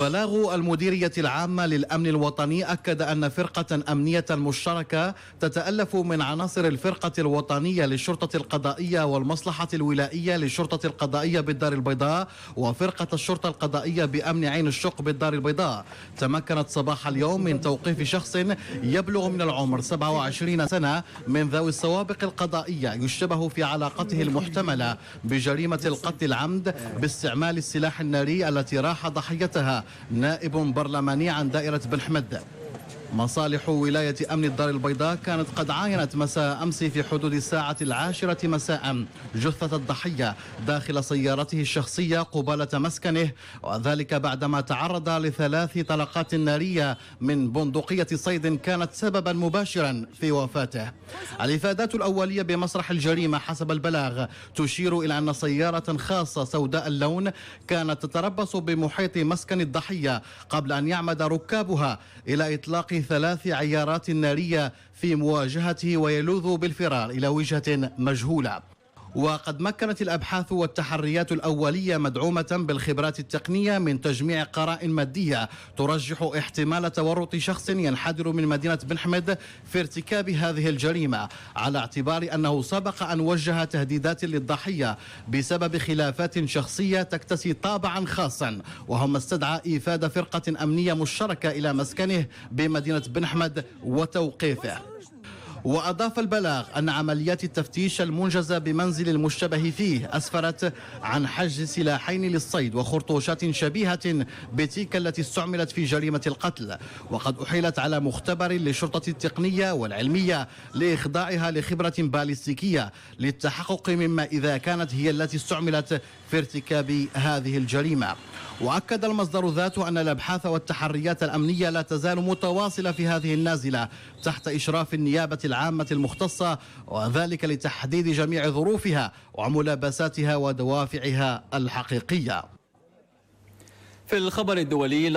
بلاغ المديرية العامة للأمن الوطني أكد أن فرقة أمنية مشتركة تتألف من عناصر الفرقة الوطنية للشرطة القضائية والمصلحة الولائية للشرطة القضائية بالدار البيضاء وفرقة الشرطة القضائية بأمن عين الشق بالدار البيضاء تمكنت صباح اليوم من توقيف شخص يبلغ من العمر 27 سنة من ذوي السوابق القضائية يشتبه في علاقته المحتملة بجريمة القتل العمد باستعمال السلاح الناري التي راح ضحيتها نائب برلماني عن دائرة بن حمد. مصالح ولاية أمن الدار البيضاء كانت قد عاينت مساء أمس في حدود الساعة 10 مساء جثة الضحية داخل سيارته الشخصية قبالة مسكنه، وذلك بعدما تعرض ل3 طلقات نارية من بندقية صيد كانت سببا مباشرا في وفاته. الإفادات الأولية بمسرح الجريمة حسب البلاغ تشير إلى أن سيارة خاصة سوداء اللون كانت تتربص بمحيط مسكن الضحية قبل أن يعمد ركابها إلى إطلاق 3 عيارات نارية في مواجهته ويلوذ بالفرار إلى وجهة مجهولة. وقد مكنت الأبحاث والتحريات الأولية مدعومة بالخبرات التقنية من تجميع قرائن مادية ترجح احتمال تورط شخص ينحدر من مدينة بن حمد في ارتكاب هذه الجريمة، على اعتبار أنه سبق أن وجه تهديدات للضحية بسبب خلافات شخصية تكتسي طابعا خاصا، وهم استدعى إيفاد فرقة أمنية مشتركة إلى مسكنه بمدينة بن حمد وتوقيفه. وأضاف البلاغ أن عمليات التفتيش المنجزة بمنزل المشتبه فيه أسفرت عن حجز سلاحين للصيد وخرطوشات شبيهة بتلك التي استعملت في جريمة القتل، وقد أحيلت على مختبر للشرطة التقنية والعلمية لإخضاعها لخبرة باليستيكية للتحقق مما إذا كانت هي التي استعملت في ارتكاب هذه الجريمة. وأكد المصدر ذاته أن الأبحاث والتحريات الأمنية لا تزال متواصلة في هذه النازلة تحت إشراف النيابة العامة المختصة، وذلك لتحديد جميع ظروفها وملابساتها ودوافعها الحقيقية. في الخبر الدولي